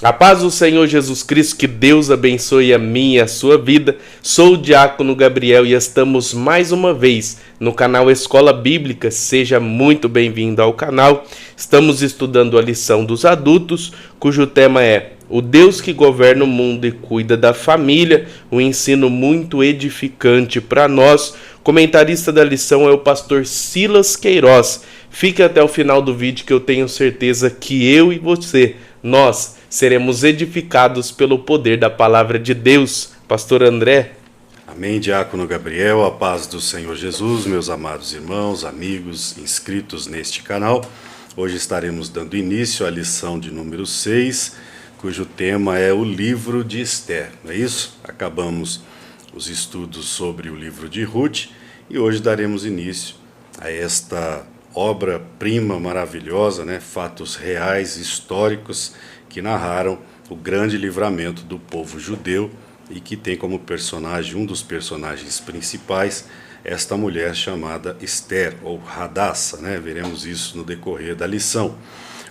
A paz do Senhor Jesus Cristo, que Deus abençoe a minha e a sua vida. Sou o Diácono Gabriel e estamos mais uma vez no canal Escola Bíblica. Seja muito bem-vindo ao canal. Estamos estudando a lição dos adultos, cujo tema é o Deus que governa o mundo e cuida da família. Um ensino muito edificante para nós. Comentarista da lição é o pastor Silas Queiroz. Fique até o final do vídeo que eu tenho certeza que eu e você, nós seremos edificados pelo poder da palavra de Deus. Pastor André. Amém, Diácono Gabriel, a paz do Senhor Jesus, meus amados irmãos, amigos, inscritos neste canal. Hoje estaremos dando início à lição de número 6, cujo tema é o livro de Esther, não é isso? Acabamos os estudos sobre o livro de Ruth e hoje daremos início a esta obra-prima maravilhosa, fatos reais, históricos, que narraram o grande livramento do povo judeu e que tem como personagem, um dos personagens principais, esta mulher chamada Esther, ou Hadassah, Veremos isso no decorrer da lição.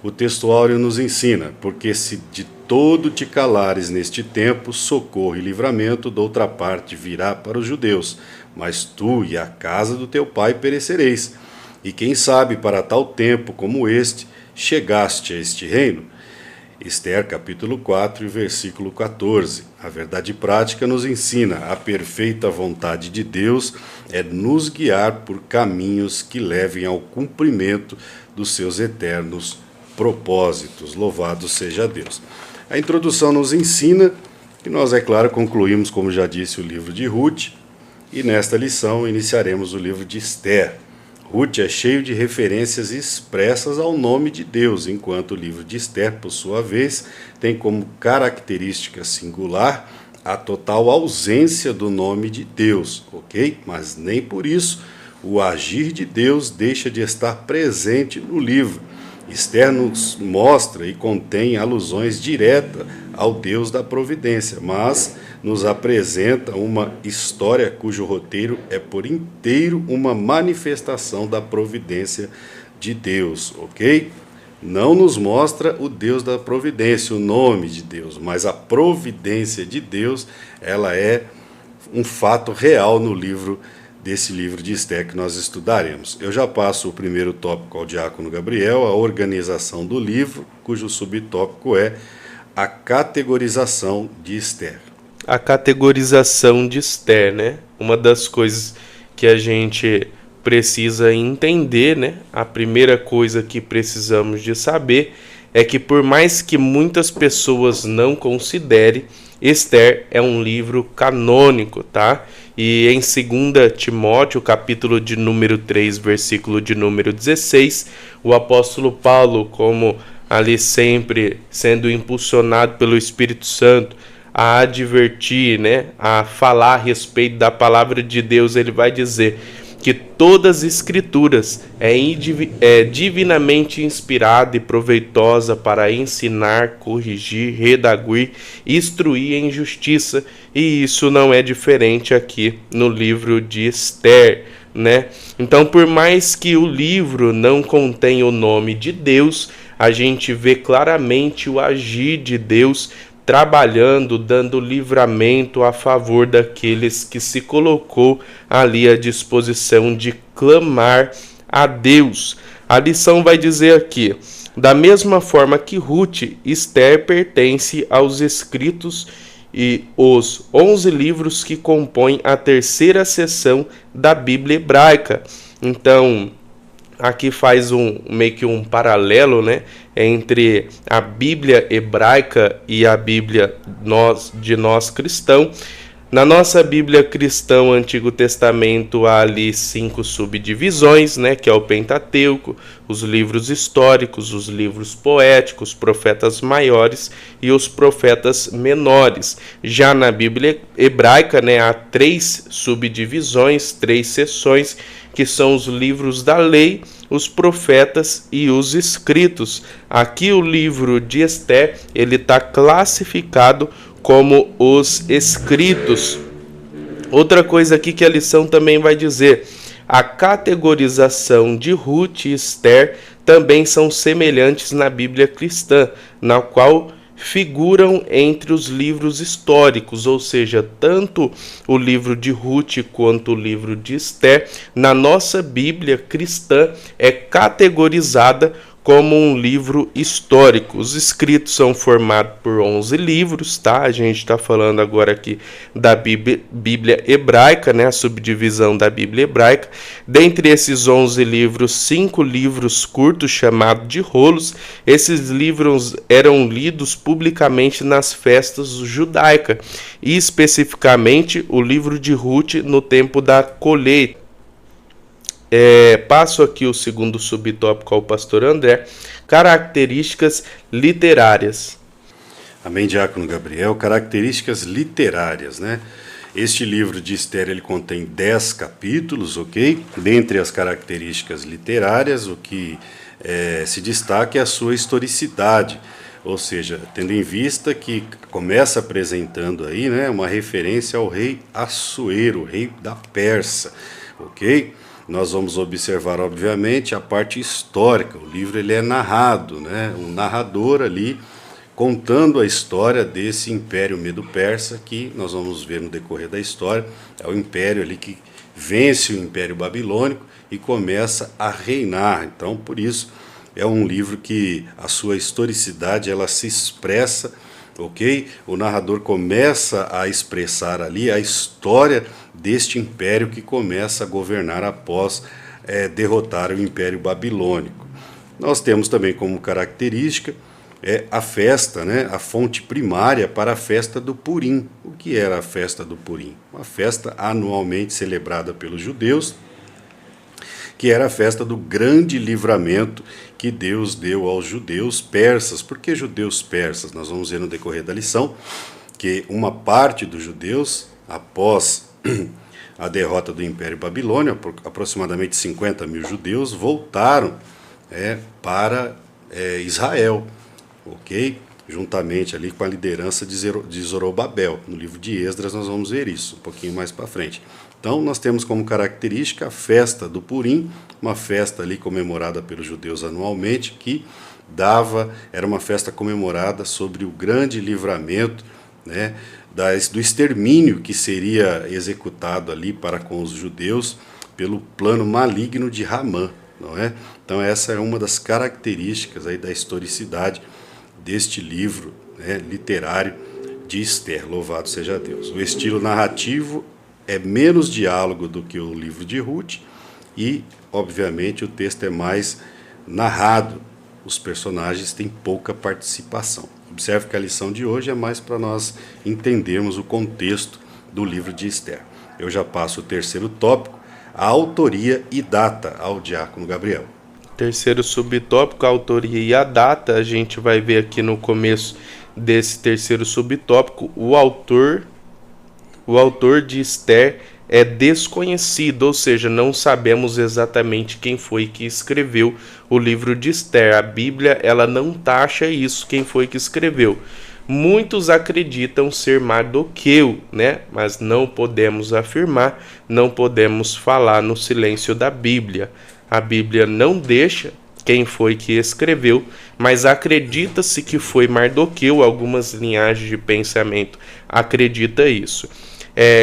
O texto áureo nos ensina, porque se de todo te calares neste tempo, socorro e livramento doutra parte virá para os judeus, mas tu e a casa do teu pai perecereis. E quem sabe para tal tempo como este, chegaste a este reino? Esther capítulo 4, versículo 14. A verdade prática nos ensina a perfeita vontade de Deus é nos guiar por caminhos que levem ao cumprimento dos seus eternos propósitos. Louvado seja Deus. A introdução nos ensina que nós, é claro, concluímos, como já disse, o livro de Ruth, e nesta lição iniciaremos o livro de Esther. Ruth é cheio de referências expressas ao nome de Deus, enquanto o livro de Esther, por sua vez, tem como característica singular a total ausência do nome de Deus, ok? Mas nem por isso o agir de Deus deixa de estar presente no livro. Esther nos mostra e contém alusões diretas ao Deus da providência, mas nos apresenta uma história cujo roteiro é por inteiro uma manifestação da providência de Deus, ok? Não nos mostra o Deus da providência, o nome de Deus, mas a providência de Deus, ela é um fato real no livro desse livro de Esther que nós estudaremos. Eu já passo o primeiro tópico ao Diácono Gabriel, a organização do livro, cujo subtópico é a categorização de Esther. A categorização de Esther, Uma das coisas que a gente precisa entender, A primeira coisa que precisamos de saber é que por mais que muitas pessoas não considerem, Esther é um livro canônico, tá? E em 2 Timóteo, capítulo de número 3, versículo de número 16, o apóstolo Paulo, como ali sempre sendo impulsionado pelo Espírito Santo, a advertir, a falar a respeito da palavra de Deus, ele vai dizer que todas as escrituras é divinamente inspirada e proveitosa para ensinar, corrigir, redaguir, instruir em justiça, e isso não é diferente aqui no livro de Esther, Então, por mais que o livro não contenha o nome de Deus, a gente vê claramente o agir de Deus trabalhando, dando livramento a favor daqueles que se colocou ali à disposição de clamar a Deus. A lição vai dizer aqui, da mesma forma que Ruth, Esther pertence aos escritos e os 11 livros que compõem a terceira seção da Bíblia hebraica. Então, aqui faz meio que um paralelo, entre a Bíblia hebraica e a Bíblia de nós cristãos. Na nossa Bíblia cristã, o Antigo Testamento, há ali 5 subdivisões, que é o Pentateuco, os livros históricos, os livros poéticos, profetas maiores e os profetas menores. Já na Bíblia hebraica, há 3 subdivisões, 3 seções, que são os livros da lei, os profetas e os escritos. Aqui o livro de Esther, ele está classificado como os escritos. Outra coisa aqui que a lição também vai dizer, a categorização de Ruth e Esther também são semelhantes na Bíblia cristã, na qual figuram entre os livros históricos, ou seja, tanto o livro de Ruth quanto o livro de Esther, na nossa Bíblia cristã, é categorizada como um livro histórico. Os escritos são formados por 11 livros, tá? A gente está falando agora aqui da Bíblia hebraica, né? A subdivisão da Bíblia hebraica. Dentre esses 11 livros, 5 livros curtos, chamados de rolos. Esses livros eram lidos publicamente nas festas judaicas, e especificamente o livro de Ruth no tempo da colheita. Passo aqui o segundo subtópico ao pastor André: características literárias. Amém, diácono Gabriel. Características literárias, né? Este livro de Esther, ele contém 10 capítulos, ok? Dentre as características literárias, o que se destaca é a sua historicidade, ou seja, tendo em vista que começa apresentando aí, né, uma referência ao rei Assuero, rei da Pérsia, ok? Nós vamos observar, obviamente, a parte histórica. O livro ele é narrado, né? Um narrador ali contando a história desse Império Medo-Persa, que nós vamos ver no decorrer da história. É o império ali que vence o Império Babilônico e começa a reinar. Então, por isso, é um livro que a sua historicidade ela se expressa, ok? O narrador começa a expressar ali a história deste império que começa a governar após derrotar o Império Babilônico. Nós temos também como característica a festa, né, a fonte primária para a festa do Purim. O que era a festa do Purim? Uma festa anualmente celebrada pelos judeus, que era a festa do grande livramento que Deus deu aos judeus persas. Por que judeus persas? Nós vamos ver no decorrer da lição que uma parte dos judeus, após a derrota do Império Babilônio, aproximadamente 50 mil judeus voltaram para Israel, ok? Juntamente ali com a liderança de Zorobabel. No livro de Esdras nós vamos ver isso um pouquinho mais para frente. Então nós temos como característica a festa do Purim, uma festa ali comemorada pelos judeus anualmente, que era uma festa comemorada sobre o grande livramento, né, do extermínio que seria executado ali para com os judeus pelo plano maligno de Ramã, não é? Então essa é uma das características aí da historicidade deste livro, né, literário de Esther. Louvado seja Deus. O estilo narrativo é menos diálogo do que o livro de Ruth e, obviamente, o texto é mais narrado. Os personagens têm pouca participação. Observe que a lição de hoje é mais para nós entendermos o contexto do livro de Esther. Eu já passo o terceiro tópico, a autoria e data, ao diácono Gabriel. Terceiro subtópico, a autoria e a data. A gente vai ver aqui no começo desse terceiro subtópico, o autor de Esther é desconhecido, ou seja, não sabemos exatamente quem foi que escreveu o livro de Esther. A Bíblia ela não taxa isso, quem foi que escreveu. Muitos acreditam ser Mardoqueu, né? Mas não podemos afirmar, não podemos falar no silêncio da Bíblia. A Bíblia não deixa quem foi que escreveu, mas acredita-se que foi Mardoqueu. Algumas linhagens de pensamento acreditam isso.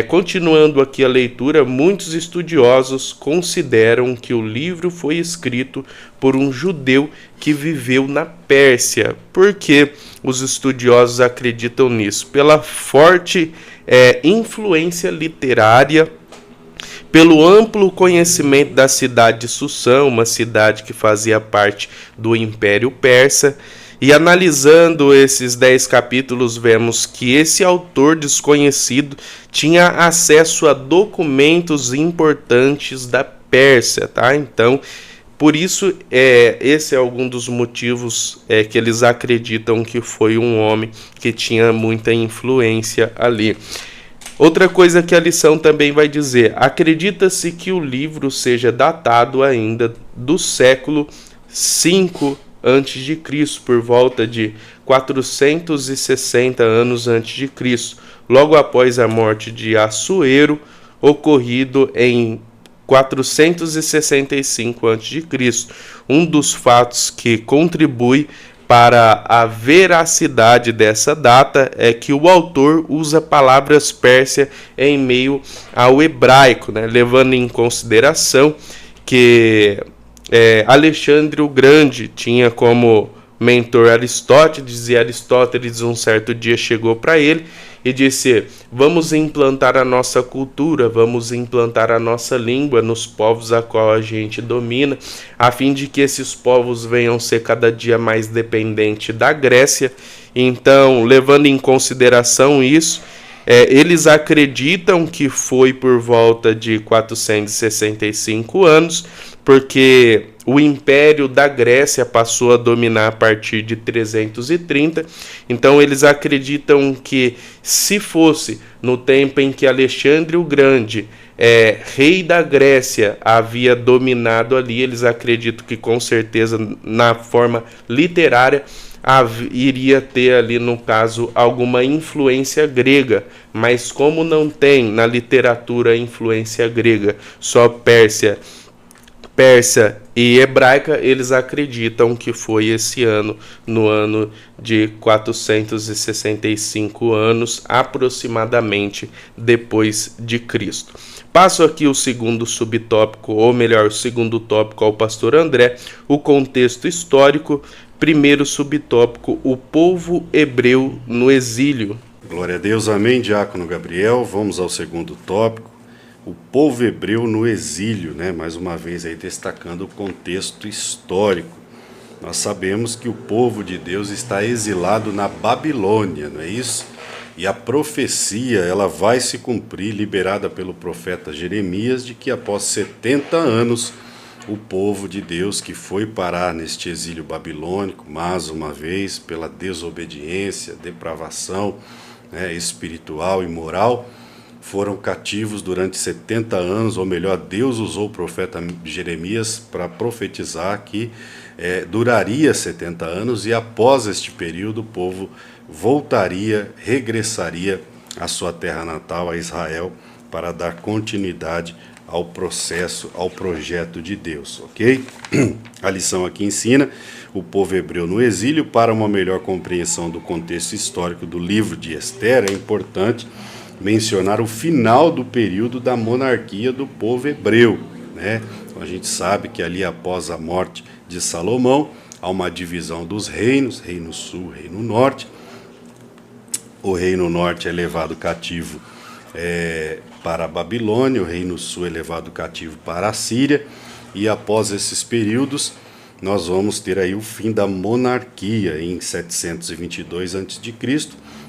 Continuando aqui a leitura, muitos estudiosos consideram que o livro foi escrito por um judeu que viveu na Pérsia. Por que os estudiosos acreditam nisso? Pela forte influência literária, pelo amplo conhecimento da cidade de Sussã, uma cidade que fazia parte do Império Persa. E analisando esses 10 capítulos, vemos que esse autor desconhecido tinha acesso a documentos importantes da Pérsia, tá? Então, por isso, esse é algum dos motivos que eles acreditam que foi um homem que tinha muita influência ali. Outra coisa que a lição também vai dizer: acredita-se que o livro seja datado ainda do século V antes de Cristo, por volta de 460 anos antes de Cristo, logo após a morte de Assuero, ocorrido em 465 a.C. Um dos fatos que contribui para a veracidade dessa data é que o autor usa palavras pérsia em meio ao hebraico, né? Levando em consideração que Alexandre o Grande tinha como mentor Aristóteles, e Aristóteles um certo dia chegou para ele e disse: vamos implantar a nossa cultura, vamos implantar a nossa língua nos povos a qual a gente domina, a fim de que esses povos venham ser cada dia mais dependentes da Grécia. Então, levando em consideração isso, eles acreditam que foi por volta de 465 anos, porque o Império da Grécia passou a dominar a partir de 330. Então eles acreditam que, se fosse no tempo em que Alexandre o Grande, rei da Grécia, havia dominado ali, eles acreditam que com certeza na forma literária iria ter ali, no caso, alguma influência grega, mas como não tem na literatura influência grega, só persa e hebraica, eles acreditam que foi esse ano, no ano de 465 anos, aproximadamente, depois de Cristo. Passo aqui o segundo subtópico, ou melhor, o segundo tópico ao pastor André, o contexto histórico. Primeiro subtópico, o povo hebreu no exílio. Glória a Deus, amém, Diácono Gabriel. Vamos ao segundo tópico, o povo hebreu no exílio, né? Mais uma vez aí destacando o contexto histórico. Nós sabemos que o povo de Deus está exilado na Babilônia, não é isso? E a profecia, ela vai se cumprir, liberada pelo profeta Jeremias, de que após 70 anos, o povo de Deus que foi parar neste exílio babilônico, mais uma vez, pela desobediência, depravação, né, espiritual e moral, foram cativos durante 70 anos, ou melhor, Deus usou o profeta Jeremias para profetizar que duraria 70 anos, e após este período o povo voltaria, regressaria à sua terra natal, a Israel, para dar continuidade ao processo, ao projeto de Deus, ok? A lição aqui ensina o povo hebreu no exílio. Para uma melhor compreensão do contexto histórico do livro de Ester, é importante mencionar o final do período da monarquia do povo hebreu, né? Então, a gente sabe que ali após a morte de Salomão, há uma divisão dos reinos, reino sul, reino norte. O reino norte é levado cativo para a Babilônia, o reino sul é levado cativo para a Síria, e após esses períodos nós vamos ter aí o fim da monarquia. Em 722 a.C.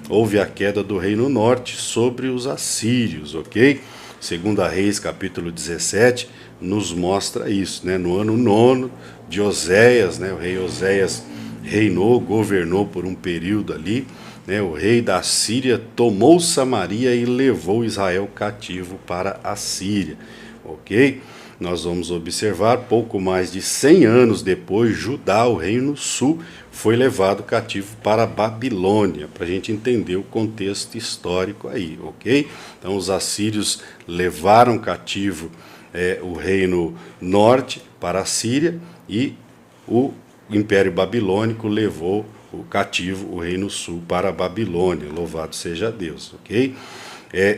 houve a queda do reino norte sobre os assírios, ok? Segunda Reis, capítulo 17, nos mostra isso, né? No ano 9 de Oséias, né? O rei Oséias reinou, governou por um período ali, né? O rei da Síria tomou Samaria e levou Israel cativo para a Síria, ok? Nós vamos observar, pouco mais de 100 anos depois, Judá, o reino sul, foi levado cativo para a Babilônia, para a gente entender o contexto histórico aí, ok? Então os assírios levaram cativo o reino norte para a Síria, e o Império Babilônico levou o cativo, o reino sul, para a Babilônia. Louvado seja Deus, ok?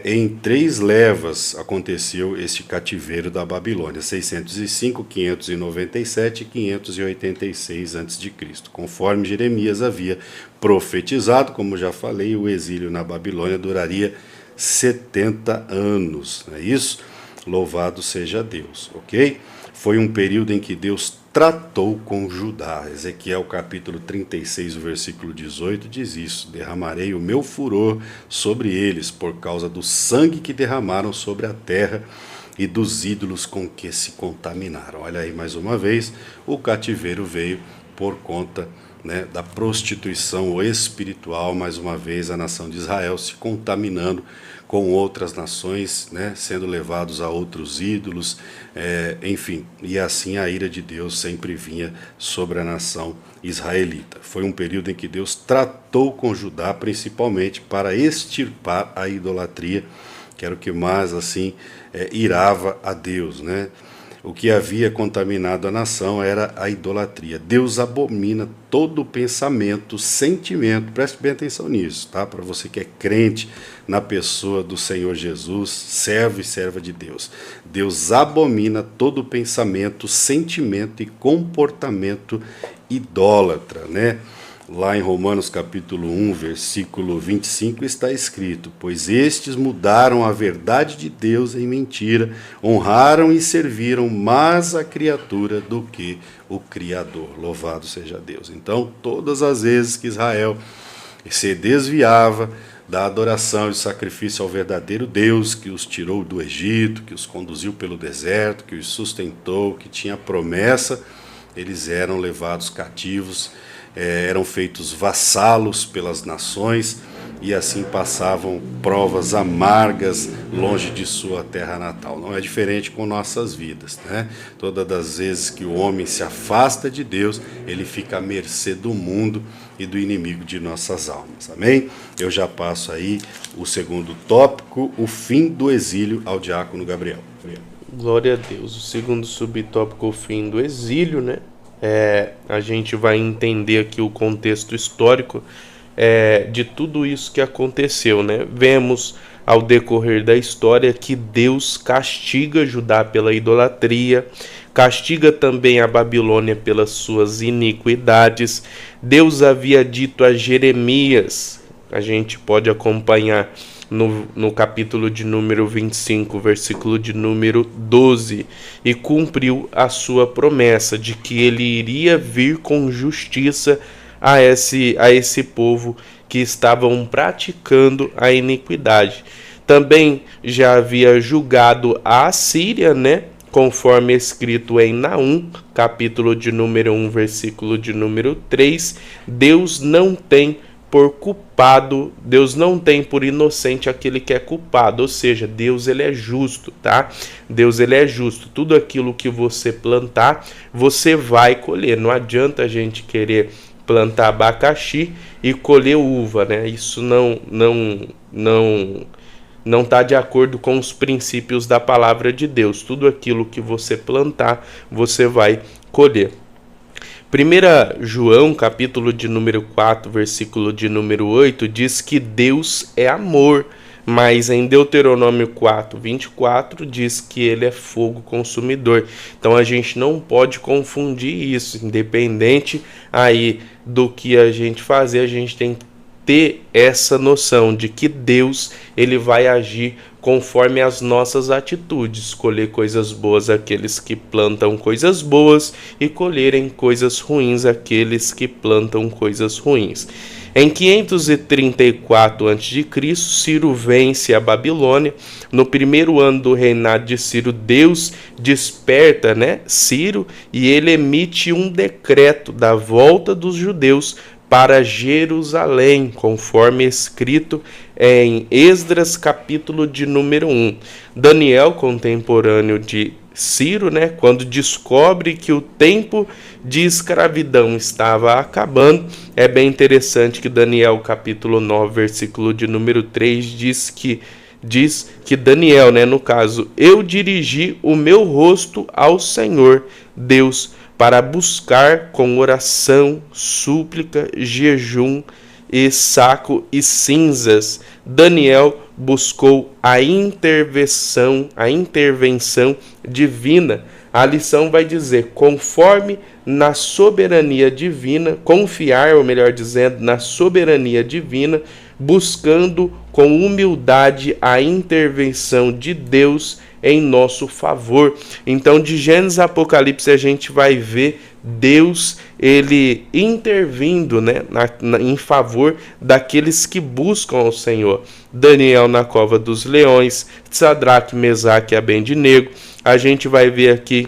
Em 3 levas aconteceu este cativeiro da Babilônia, 605, 597 e 586 a.C., conforme Jeremias havia profetizado. Como já falei, o exílio na Babilônia duraria 70 anos, não é isso? Louvado seja Deus, ok? Foi um período em que Deus tratou com Judá. Ezequiel capítulo 36, versículo 18 diz isso: derramarei o meu furor sobre eles por causa do sangue que derramaram sobre a terra e dos ídolos com que se contaminaram. Olha aí, mais uma vez, o cativeiro veio por conta, né, da prostituição espiritual. Mais uma vez, a nação de Israel se contaminando com outras nações, né, sendo levados a outros ídolos, enfim, e assim a ira de Deus sempre vinha sobre a nação israelita. Foi um período em que Deus tratou com Judá, principalmente para extirpar a idolatria, que era o que mais assim irava a Deus, né? O que havia contaminado a nação era a idolatria. Deus abomina todo pensamento, sentimento, preste bem atenção nisso, tá? Para você que é crente na pessoa do Senhor Jesus, servo e serva de Deus. Deus abomina todo pensamento, sentimento e comportamento idólatra, né? Lá em Romanos capítulo 1, versículo 25 está escrito: pois estes mudaram a verdade de Deus em mentira, honraram e serviram mais a criatura do que o Criador. Louvado seja Deus. Então, todas as vezes que Israel se desviava da adoração e sacrifício ao verdadeiro Deus, que os tirou do Egito, que os conduziu pelo deserto, que os sustentou, que tinha promessa, eles eram levados cativos, eram feitos vassalos pelas nações e assim passavam provas amargas longe de sua terra natal. Não é diferente com nossas vidas, né? Todas as vezes que o homem se afasta de Deus, ele fica à mercê do mundo e do inimigo de nossas almas. Amém? Eu já passo aí o segundo tópico, o fim do exílio, ao diácono Gabriel. Glória a Deus. O segundo subtópico, o fim do exílio, né? A gente vai entender aqui o contexto histórico de tudo isso que aconteceu, né? Vemos ao decorrer da história que Deus castiga Judá pela idolatria, castiga também a Babilônia pelas suas iniquidades. Deus havia dito a Jeremias, a gente pode acompanhar no capítulo de número 25, versículo de número 12, e cumpriu a sua promessa de que ele iria vir com justiça a esse povo que estavam praticando a iniquidade. Também já havia julgado a Assíria, né? Conforme escrito em Naum, capítulo de número 1, versículo de número 3, Deus não tem por culpado, Deus não tem por inocente aquele que é culpado, ou seja, Deus ele é justo, tá? Deus ele é justo, tudo aquilo que você plantar, você vai colher. Não adianta a gente querer plantar abacaxi e colher uva, né? Isso não está de acordo com os princípios da palavra de Deus. Tudo aquilo que você plantar, você vai colher. 1 João, capítulo de número 4, versículo de número 8, diz que Deus é amor, mas em Deuteronômio 4, 24, diz que ele é fogo consumidor. Então a gente não pode confundir isso, independente aí do que a gente fazer, a gente tem que ter essa noção de que Deus ele vai agir conforme as nossas atitudes, colher coisas boas aqueles que plantam coisas boas e colherem coisas ruins aqueles que plantam coisas ruins. Em 534 a.C., Ciro vence a Babilônia. No primeiro ano do reinado de Ciro, Deus desperta, né, Ciro, e ele emite um decreto da volta dos judeus para Jerusalém, conforme escrito em Esdras, capítulo de número 1. Daniel, contemporâneo de Ciro, né, quando descobre que o tempo de escravidão estava acabando, é bem interessante que Daniel, capítulo 9, versículo de número 3, diz que Daniel, né, no caso, eu dirigi o meu rosto ao Senhor, Deus, para buscar com oração, súplica, jejum e saco e cinzas. Daniel buscou a intervenção divina. A lição vai dizer, conforme na soberania divina, confiar, ou melhor dizendo, na soberania divina, buscando com humildade a intervenção de Deus em nosso favor. Então, de Gênesis a Apocalipse, a gente vai ver Deus ele intervindo, né, em favor daqueles que buscam ao Senhor. Daniel na cova dos leões, Sadraque, Mesaque e Abednego. A gente vai ver aqui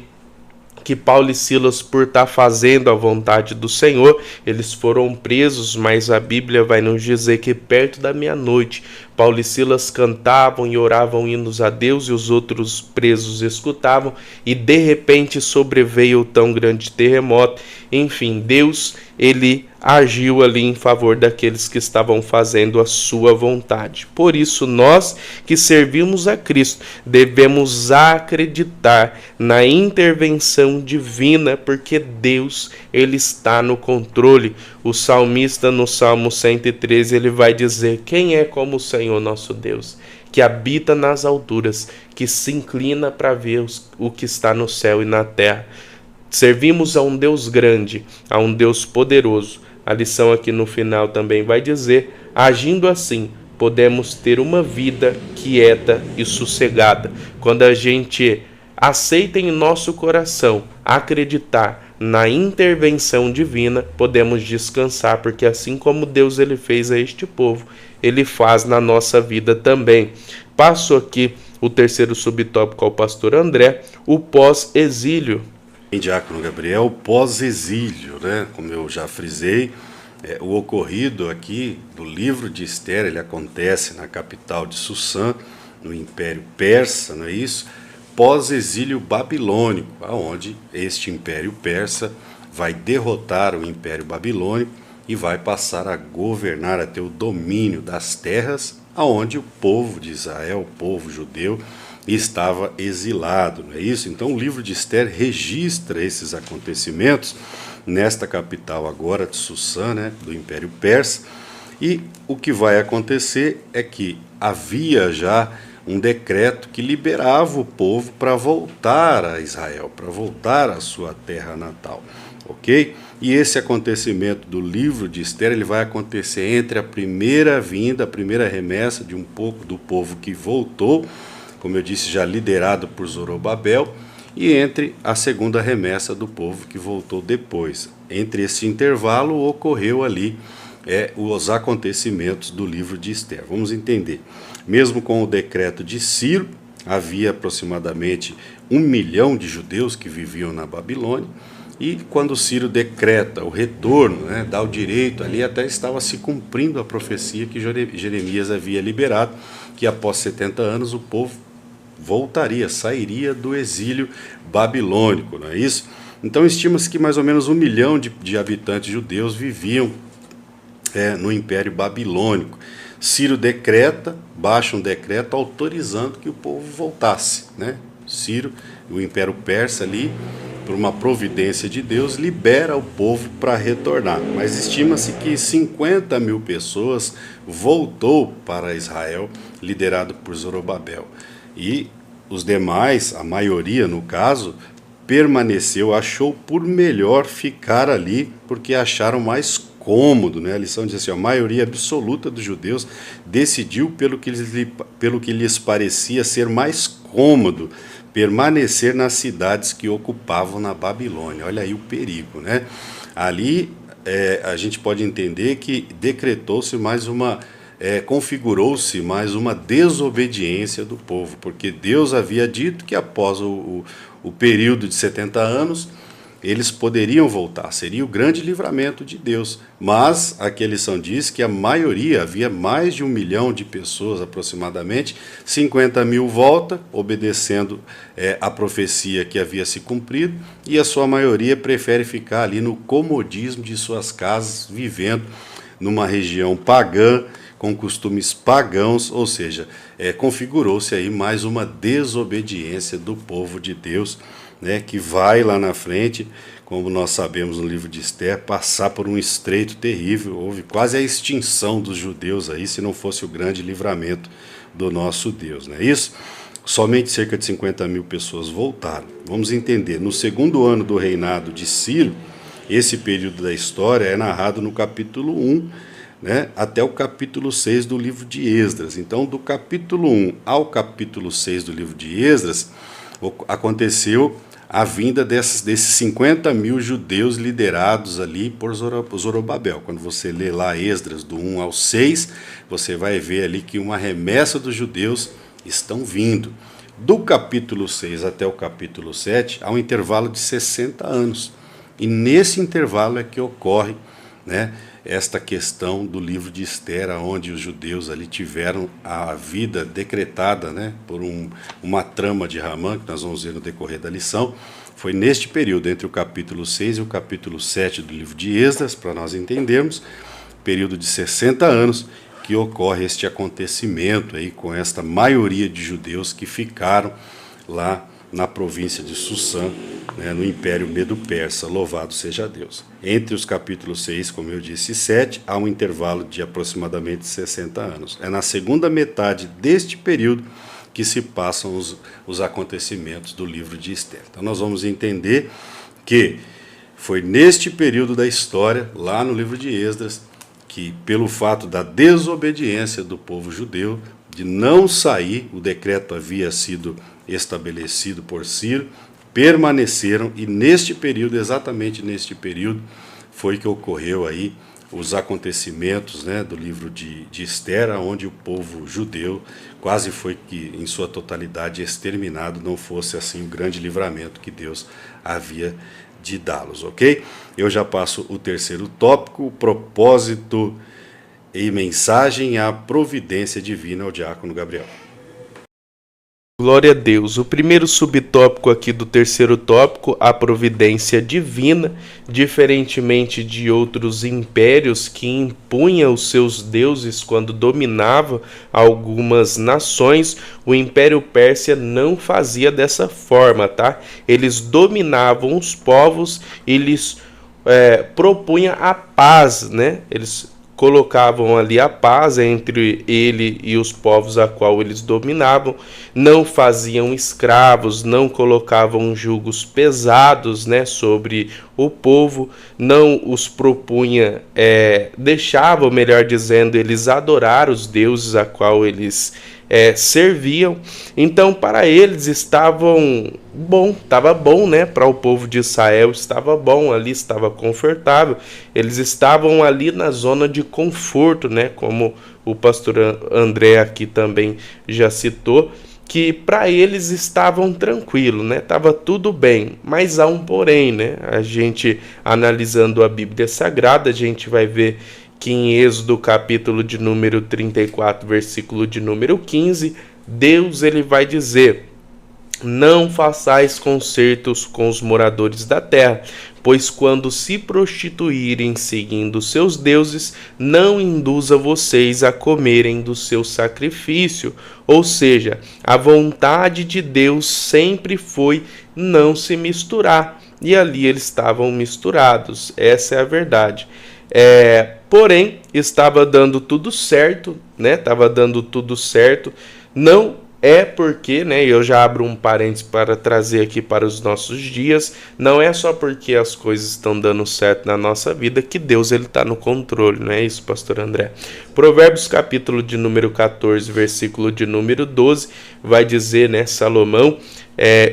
que Paulo e Silas, por estar fazendo a vontade do Senhor, eles foram presos, mas a Bíblia vai nos dizer que perto da meia-noite, Paulo e Silas cantavam e oravam hinos a Deus e os outros presos escutavam, e de repente sobreveio tão grande terremoto. Enfim, Deus ele agiu ali em favor daqueles que estavam fazendo a sua vontade. Por isso, nós que servimos a Cristo devemos acreditar na intervenção divina, porque Deus, ele está no controle. O salmista, no Salmo 113, ele vai dizer: quem é como o Senhor nosso Deus, que habita nas alturas, que se inclina para ver o que está no céu e na terra. Servimos a um Deus grande, a um Deus poderoso. A lição aqui no final também vai dizer: agindo assim, podemos ter uma vida quieta e sossegada. Quando a gente aceita em nosso coração acreditar na intervenção divina, podemos descansar, porque assim como Deus ele fez a este povo, ele faz na nossa vida também. Passo aqui o terceiro subtópico ao pastor André, o pós-exílio. Em Diácono Gabriel, pós-exílio, né? Como eu já frisei, o ocorrido aqui do livro de Ester, ele acontece na capital de Sussã, no Império Persa, não é isso? Pós-exílio babilônico, aonde este Império Persa vai derrotar o Império Babilônico e vai passar a governar, a ter o domínio das terras aonde o povo de Israel, o povo judeu, estava exilado, não é isso? Então o livro de Ester registra esses acontecimentos nesta capital agora de Sussã, né, do Império Persa, e o que vai acontecer é que havia já um decreto que liberava o povo para voltar a Israel, para voltar à sua terra natal, ok? E esse acontecimento do livro de Ester, ele vai acontecer entre a primeira vinda, a primeira remessa de um pouco do povo que voltou, como eu disse, já liderado por Zorobabel, e entre a segunda remessa do povo que voltou depois. Entre esse intervalo ocorreu ali os acontecimentos do livro de Ester. Vamos entender. Mesmo com o decreto de Ciro, havia aproximadamente 1 milhão de judeus que viviam na Babilônia, e quando Ciro decreta o retorno, né, dá o direito, ali até estava se cumprindo a profecia que Jeremias havia liberado, que após 70 anos o povo voltaria, sairia do exílio babilônico, não é isso? Então estima-se que mais ou menos 1 milhão de habitantes judeus viviam no Império Babilônico. Ciro baixa um decreto autorizando que o povo voltasse, né? Ciro, o Império Persa ali, por uma providência de Deus, libera o povo para retornar. Mas estima-se que 50 mil pessoas voltou para Israel, liderado por Zorobabel. E os demais, a maioria no caso, permaneceu, achou por melhor ficar ali, porque acharam mais cômodo, né? A lição diz assim: a maioria absoluta dos judeus decidiu pelo que lhes parecia ser mais cômodo permanecer nas cidades que ocupavam na Babilônia. Olha aí o perigo, né? Ali a gente pode entender que decretou-se configurou-se mais uma desobediência do povo, porque Deus havia dito que após o período de 70 anos eles poderiam voltar, seria o grande livramento de Deus. Mas aqui a lição diz que a maioria, havia mais de 1 milhão de pessoas aproximadamente, 50 mil volta, obedecendo a profecia que havia se cumprido, e a sua maioria prefere ficar ali no comodismo de suas casas, vivendo numa região pagã, com costumes pagãos, ou seja, configurou-se aí mais uma desobediência do povo de Deus, né, que vai lá na frente, como nós sabemos no livro de Ester, passar por um estreito terrível. Houve quase a extinção dos judeus aí, se não fosse o grande livramento do nosso Deus, não é isso? Somente cerca de 50 mil pessoas voltaram. Vamos entender, no segundo ano do reinado de Ciro, esse período da história é narrado no capítulo 1, né, até o capítulo 6 do livro de Esdras. Então, do capítulo 1 ao capítulo 6 do livro de Esdras, aconteceu a vinda desses 50 mil judeus liderados ali por Zorobabel. Quando você lê lá Esdras do 1 ao 6, você vai ver ali que uma remessa dos judeus estão vindo. Do capítulo 6 até o capítulo 7, há um intervalo de 60 anos. E nesse intervalo é que ocorre, né, esta questão do livro de Esther, onde os judeus ali tiveram a vida decretada, né, por uma trama de Hamã, que nós vamos ver no decorrer da lição. Foi neste período, entre o capítulo 6 e o capítulo 7 do livro de Esdras, para nós entendermos, período de 60 anos, que ocorre este acontecimento aí com esta maioria de judeus que ficaram lá na província de Sussã, né, no Império Medo-Persa, louvado seja Deus. Entre os capítulos 6, como eu disse, e 7, há um intervalo de aproximadamente 60 anos. É na segunda metade deste período que se passam os acontecimentos do livro de Esther. Então nós vamos entender que foi neste período da história, lá no livro de Esdras, que pelo fato da desobediência do povo judeu, de não sair, o decreto havia sido estabelecido por Ciro, permaneceram, e neste período, exatamente neste período, foi que ocorreu aí os acontecimentos, né, do livro de Esther, onde o povo judeu quase foi que, em sua totalidade, exterminado, não fosse assim o grande livramento que Deus havia de dá-los, ok? Eu já passo o terceiro tópico, o propósito e mensagem à providência divina ao diácono Gabriel. Glória a Deus. O primeiro subtópico aqui do terceiro tópico, a providência divina, diferentemente de outros impérios que impunham os seus deuses quando dominava algumas nações, o Império Persa não fazia dessa forma, tá? Eles dominavam os povos, eles propunham a paz, né? Eles colocavam ali a paz entre ele e os povos a qual eles dominavam, não faziam escravos, não colocavam julgos pesados, né, sobre o povo, não os propunha, deixavam, melhor dizendo, eles adorar os deuses a qual eles serviam. Então para eles estava bom, né? Para o povo de Israel estava bom, ali estava confortável, eles estavam ali na zona de conforto, né? Como o pastor André aqui também já citou, que para eles estavam tranquilo, né? Tava tudo bem, mas há um porém, né? A gente analisando a Bíblia Sagrada, a gente vai ver que em Êxodo capítulo de número 34, versículo de número 15, Deus ele vai dizer: não façais concertos com os moradores da terra, pois quando se prostituírem seguindo seus deuses, não induza vocês a comerem do seu sacrifício. Ou seja, a vontade de Deus sempre foi não se misturar, e ali eles estavam misturados, essa é a verdade. Porém, estava dando tudo certo, né? Estava dando tudo certo. Não é porque, né? Eu já abro um parênteses para trazer aqui para os nossos dias. Não é só porque as coisas estão dando certo na nossa vida que Deus ele está no controle, não é isso, pastor André? Provérbios capítulo de número 14, versículo de número 12, vai dizer, né? Salomão,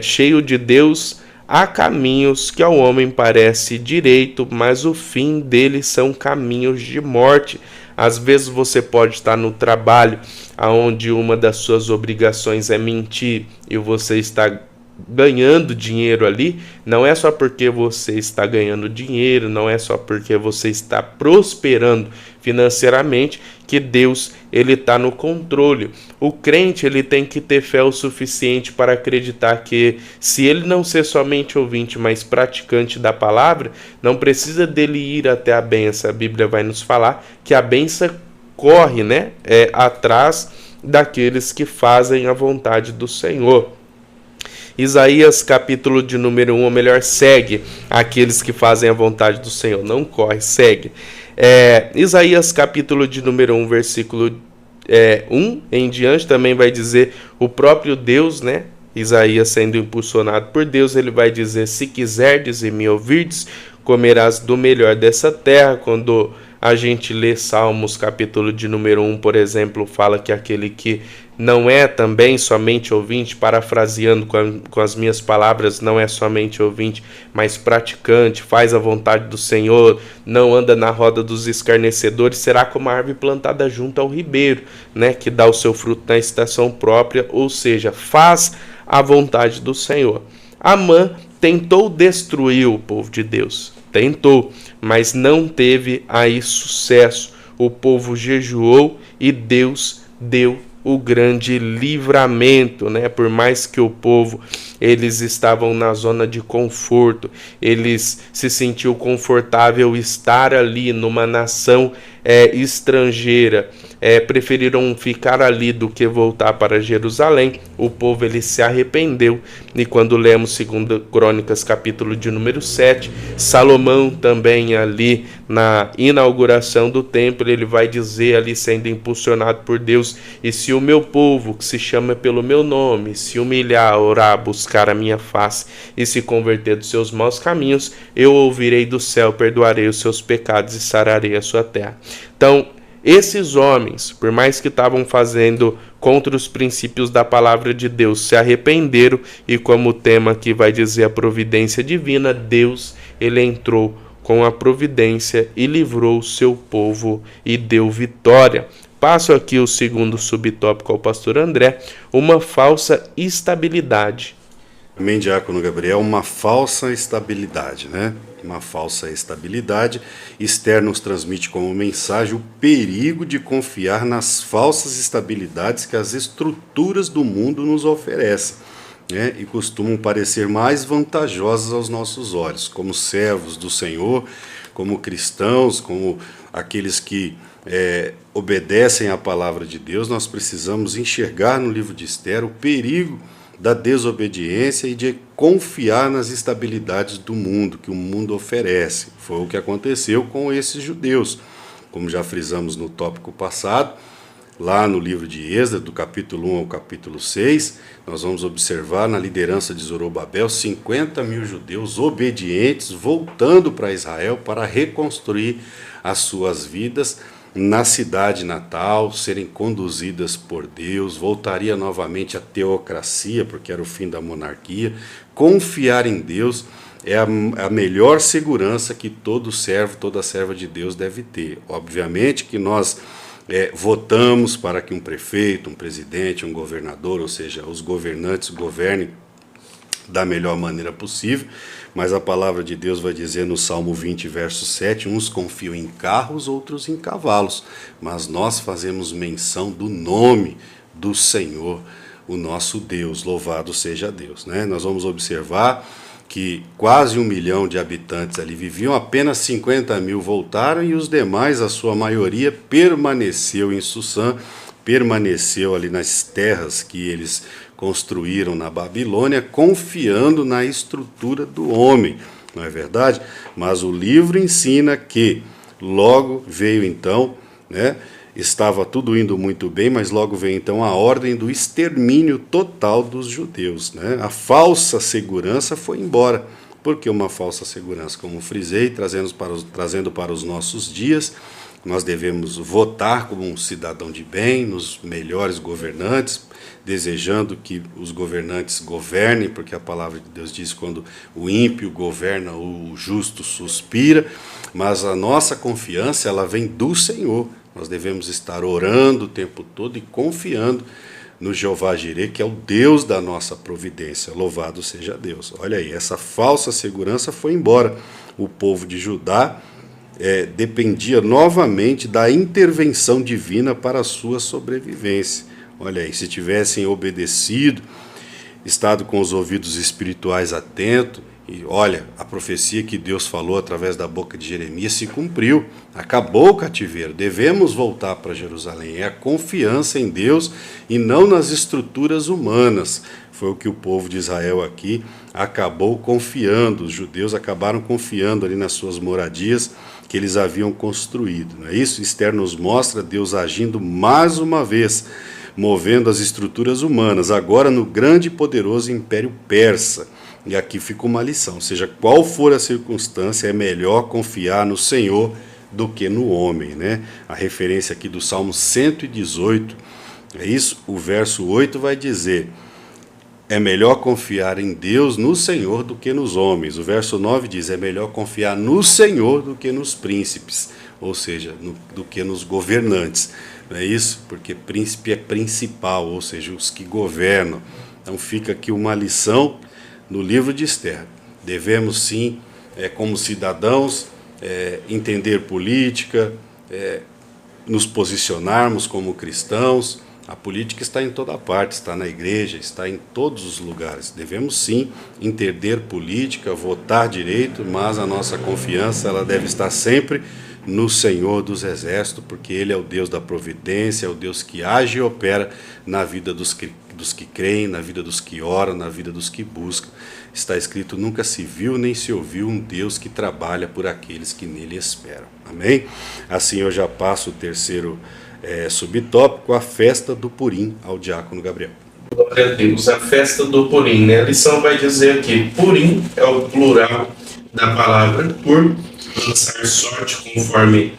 cheio de Deus, há caminhos que ao homem parece direito, mas o fim deles são caminhos de morte. Às vezes você pode estar no trabalho, onde uma das suas obrigações é mentir, e você está ganhando dinheiro ali. Não é só porque você está ganhando dinheiro, não é só porque você está prosperando financeiramente que Deus ele está no controle. O crente ele tem que ter fé o suficiente para acreditar que, se ele não ser somente ouvinte, mas praticante da palavra, não precisa dele ir até a bênção. A Bíblia vai nos falar que a bênção corre, né, atrás daqueles que fazem a vontade do Senhor. Isaías capítulo de número 1, ou melhor, segue aqueles que fazem a vontade do Senhor, não corre, segue. Isaías capítulo de número 1, versículo 1 em diante, também vai dizer o próprio Deus, né? Isaías sendo impulsionado por Deus, ele vai dizer: se quiserdes e me ouvirdes, comerás do melhor dessa terra. Quando a gente lê Salmos capítulo de número 1, por exemplo, fala que aquele que não é também somente ouvinte, parafraseando com as minhas palavras, não é somente ouvinte, mas praticante, faz a vontade do Senhor, não anda na roda dos escarnecedores, será como a árvore plantada junto ao ribeiro, né, que dá o seu fruto na estação própria, ou seja, faz a vontade do Senhor. Amã tentou destruir o povo de Deus. tentou, mas não teve aí sucesso. O povo jejuou e Deus deu o grande livramento, né? Por mais que o povo, eles estavam na zona de conforto, eles se sentiam confortável estar ali numa nação estrangeira, preferiram ficar ali do que voltar para Jerusalém. O povo, ele se arrependeu, e quando lemos 2 Crônicas, capítulo de número 7, Salomão também ali na inauguração do templo, ele vai dizer ali, sendo impulsionado por Deus: e se o meu povo, que se chama pelo meu nome, se humilhar, orar, buscar a minha face e se converter dos seus maus caminhos, eu ouvirei do céu, perdoarei os seus pecados e sararei a sua terra. Então, esses homens, por mais que estavam fazendo contra os princípios da palavra de Deus, se arrependeram, e como o tema aqui vai dizer a providência divina, Deus, ele entrou com a providência e livrou o seu povo e deu vitória. Passo aqui o segundo subtópico ao pastor André: uma falsa estabilidade. Amém, diácono Gabriel, uma falsa estabilidade, né? Uma falsa estabilidade. Esther nos transmite como mensagem o perigo de confiar nas falsas estabilidades que as estruturas do mundo nos oferecem, né? E costumam parecer mais vantajosas aos nossos olhos, como servos do Senhor, como cristãos, como aqueles que obedecem à palavra de Deus. Nós precisamos enxergar no livro de Esther o perigo da desobediência e de confiar nas estabilidades do mundo, que o mundo oferece. Foi o que aconteceu com esses judeus. Como já frisamos no tópico passado, lá no livro de Êxodo, do capítulo 1 ao capítulo 6, nós vamos observar na liderança de Zorobabel 50.000 judeus obedientes voltando para Israel para reconstruir as suas vidas na cidade natal, serem conduzidas por Deus, voltaria novamente a teocracia, porque era o fim da monarquia. Confiar em Deus é a melhor segurança que todo servo, toda serva de Deus deve ter. Obviamente que nós votamos para que um prefeito, um presidente, um governador, ou seja, os governantes governem da melhor maneira possível, mas a palavra de Deus vai dizer no Salmo 20, verso 7, uns confiam em carros, outros em cavalos, mas nós fazemos menção do nome do Senhor, o nosso Deus, louvado seja Deus, né? Nós vamos observar que quase 1 milhão de habitantes ali viviam, apenas 50.000 voltaram e os demais, a sua maioria, permaneceu em Susã, permaneceu ali nas terras que eles construíram na Babilônia, confiando na estrutura do homem, não é verdade? Mas o livro ensina que logo veio então, né? Estava tudo indo muito bem, mas logo veio então a ordem do extermínio total dos judeus, né? A falsa segurança foi embora. Por que uma falsa segurança? Como frisei, trazendo para os nossos dias, nós devemos votar como um cidadão de bem, nos melhores governantes, desejando que os governantes governem, porque a palavra de Deus diz: quando o ímpio governa, o justo suspira, mas a nossa confiança, ela vem do Senhor. Nós devemos estar orando o tempo todo e confiando no Jeová Jireh, que é o Deus da nossa providência. Louvado seja Deus. Olha aí, essa falsa segurança foi embora. O povo de Judá dependia novamente da intervenção divina para a sua sobrevivência. Olha aí, se tivessem obedecido, estado com os ouvidos espirituais atentos, e olha, a profecia que Deus falou através da boca de Jeremias se cumpriu, acabou o cativeiro, devemos voltar para Jerusalém. É a confiança em Deus e não nas estruturas humanas. Foi o que o povo de Israel aqui acabou confiando, os judeus acabaram confiando ali nas suas moradias que eles haviam construído. Não é isso? Esther nos mostra Deus agindo mais uma vez, movendo as estruturas humanas, agora no grande e poderoso Império Persa. E aqui fica uma lição: seja qual for a circunstância, é melhor confiar no Senhor do que no homem, né? A referência aqui do Salmo 118, é isso? O verso 8 vai dizer: é melhor confiar em Deus, no Senhor, do que nos homens. O verso 9 diz: é melhor confiar no Senhor do que nos príncipes, ou seja, do que nos governantes. Não é isso? Porque príncipe é principal, ou seja, os que governam. Então fica aqui uma lição no livro de Esther. Devemos sim como cidadãos, entender política, nos posicionarmos como cristãos. A política está em toda parte, está na igreja, está em todos os lugares. Devemos sim entender política, votar direito, mas a nossa confiança ela deve estar sempre no Senhor dos Exércitos, porque Ele é o Deus da providência, é o Deus que age e opera na vida dos que creem, na vida dos que oram, na vida dos que buscam. Está escrito: nunca se viu nem se ouviu um Deus que trabalha por aqueles que nele esperam. Amém? Assim eu já passo o terceiro subtópico, a festa do Purim, ao diácono Gabriel. Glória a Deus, a festa do Purim, né? A lição vai dizer aqui, Purim é o plural da palavra pur, lançar sorte, conforme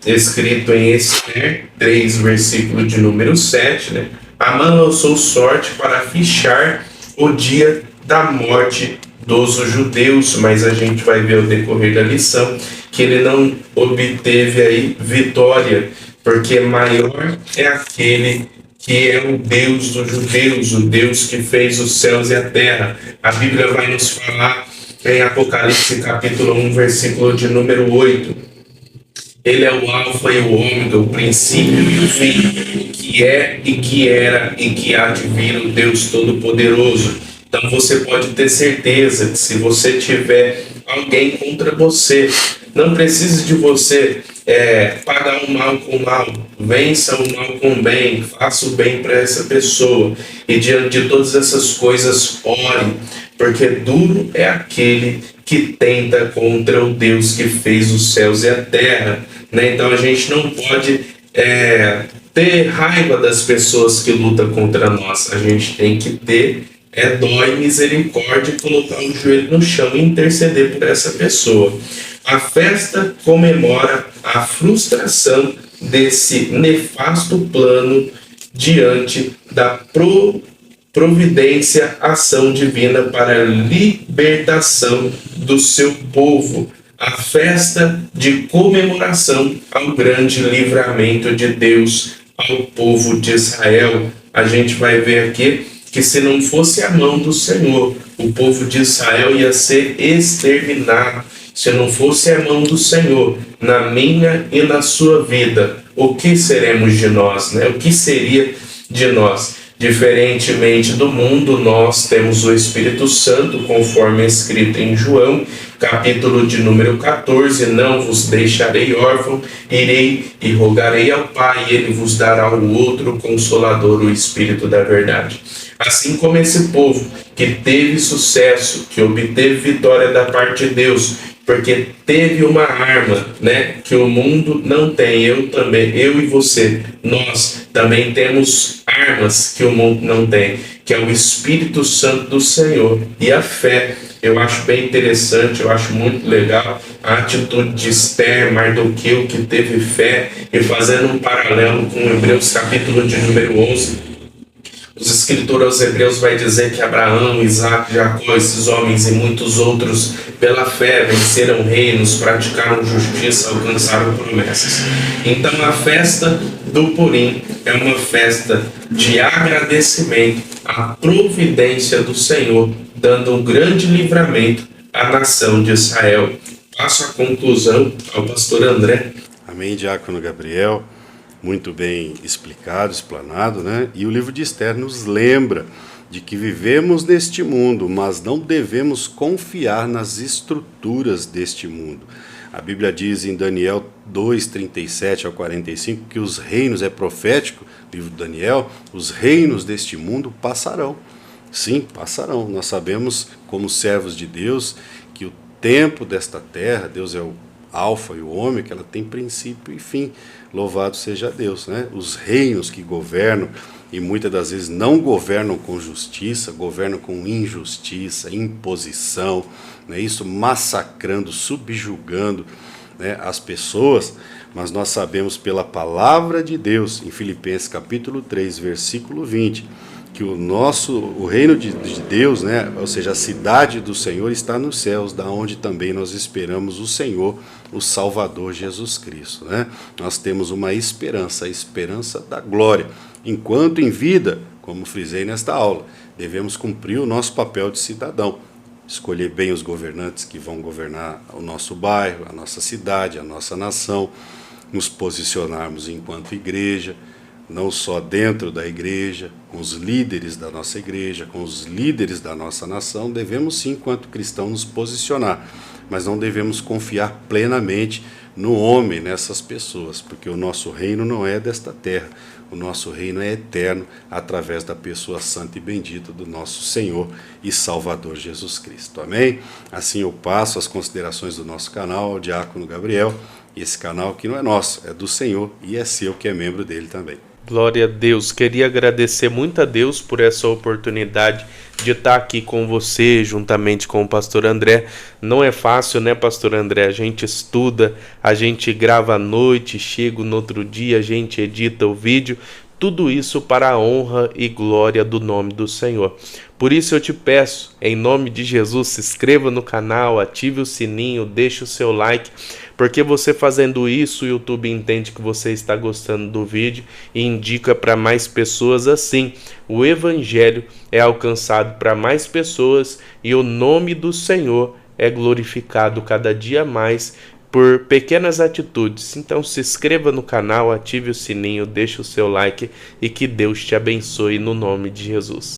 escrito em Esther 3, versículo de número 7, né? Amã lançou sorte para fichar o dia da morte dos judeus, mas a gente vai ver ao decorrer da lição que ele não obteve aí vitória, porque maior é aquele que é o Deus dos judeus, o Deus que fez os céus e a terra. A Bíblia vai nos falar em Apocalipse capítulo 1, versículo de número 8. Ele é o alfa e o ômega, o princípio e o fim, o que é e que era e que há de vir, o Deus Todo-Poderoso. Então você pode ter certeza que se você tiver alguém contra você, não precisa de você pagar o mal com o mal, vença o mal com o bem, faça o bem para essa pessoa. E diante de todas essas coisas, ore, porque duro é aquele que tenta contra o Deus que fez os céus e a terra, né? Então a gente não pode ter raiva das pessoas que lutam contra nós, a gente tem que ter dó e misericórdia, colocar o joelho no chão e interceder por essa pessoa. A festa comemora a frustração desse nefasto plano diante da providência, ação divina para a libertação do seu povo. A festa de comemoração ao grande livramento de Deus ao povo de Israel. A gente vai ver aqui que se não fosse a mão do Senhor, o povo de Israel ia ser exterminado. Se não fosse a mão do Senhor na minha e na sua vida, o que seremos de nós, né? O que seria de nós? Diferentemente do mundo, nós temos o Espírito Santo, conforme é escrito em João, capítulo de número 14, não vos deixarei órfão, irei e rogarei ao Pai, e Ele vos dará o outro Consolador, o Espírito da verdade. Assim como esse povo que teve sucesso, que obteve vitória da parte de Deus, porque teve uma arma, né, que o mundo não tem. Eu também, eu e você, nós também temos armas que o mundo não tem, que é o Espírito Santo do Senhor e a fé. Eu acho bem interessante, eu acho muito legal a atitude de Esther, Mardoqueu, que teve fé, e fazendo um paralelo com Hebreus capítulo de número 11, os escritores aos Hebreus vai dizer que Abraão, Isaac, Jacó, esses homens e muitos outros, pela fé, venceram reinos, praticaram justiça, alcançaram promessas. Então a festa do Purim é uma festa de agradecimento à providência do Senhor, dando um grande livramento à nação de Israel. Passo a conclusão ao pastor André. Amém, diácono Gabriel. Muito bem explicado, explanado, né? E o livro de Esther nos lembra de que vivemos neste mundo, mas não devemos confiar nas estruturas deste mundo. A Bíblia diz em Daniel 2, 37 ao 45, que os reinos, é profético, livro de Daniel, os reinos deste mundo passarão. Sim, passarão. Nós sabemos, como servos de Deus, que o tempo desta terra, Deus é o alfa e o ômega, ela tem princípio e fim. Louvado seja Deus, né? Os reinos que governam, e muitas das vezes não governam com justiça, governam com injustiça, imposição, né? Isso massacrando, subjugando, né, as pessoas, mas nós sabemos pela palavra de Deus, em Filipenses capítulo 3, versículo 20, que o reino de Deus, né, ou seja, a cidade do Senhor está nos céus, da onde também nós esperamos o Senhor, o Salvador Jesus Cristo, né? Nós temos uma esperança, a esperança da glória. Enquanto em vida, como frisei nesta aula, devemos cumprir o nosso papel de cidadão, escolher bem os governantes que vão governar o nosso bairro, a nossa cidade, a nossa nação, nos posicionarmos enquanto igreja, não só dentro da igreja, com os líderes da nossa igreja, com os líderes da nossa nação, devemos sim, enquanto cristãos, nos posicionar, mas não devemos confiar plenamente no homem, nessas pessoas, porque o nosso reino não é desta terra, o nosso reino é eterno, através da pessoa santa e bendita do nosso Senhor e Salvador Jesus Cristo. Amém? Assim eu passo as considerações do nosso canal ao Diácono Gabriel, e esse canal que não é nosso, é do Senhor e é seu, que é membro dele também. Glória a Deus. Queria agradecer muito a Deus por essa oportunidade de estar aqui com você, juntamente com o pastor André. Não é fácil, né, pastor André? A gente estuda, a gente grava à noite, chega no outro dia, a gente edita o vídeo. Tudo isso para a honra e glória do nome do Senhor. Por isso eu te peço, em nome de Jesus, se inscreva no canal, ative o sininho, deixe o seu like, porque você fazendo isso, o YouTube entende que você está gostando do vídeo e indica para mais pessoas. Assim, o Evangelho é alcançado para mais pessoas e o nome do Senhor é glorificado cada dia mais por pequenas atitudes. Então se inscreva no canal, ative o sininho, deixe o seu like e que Deus te abençoe no nome de Jesus.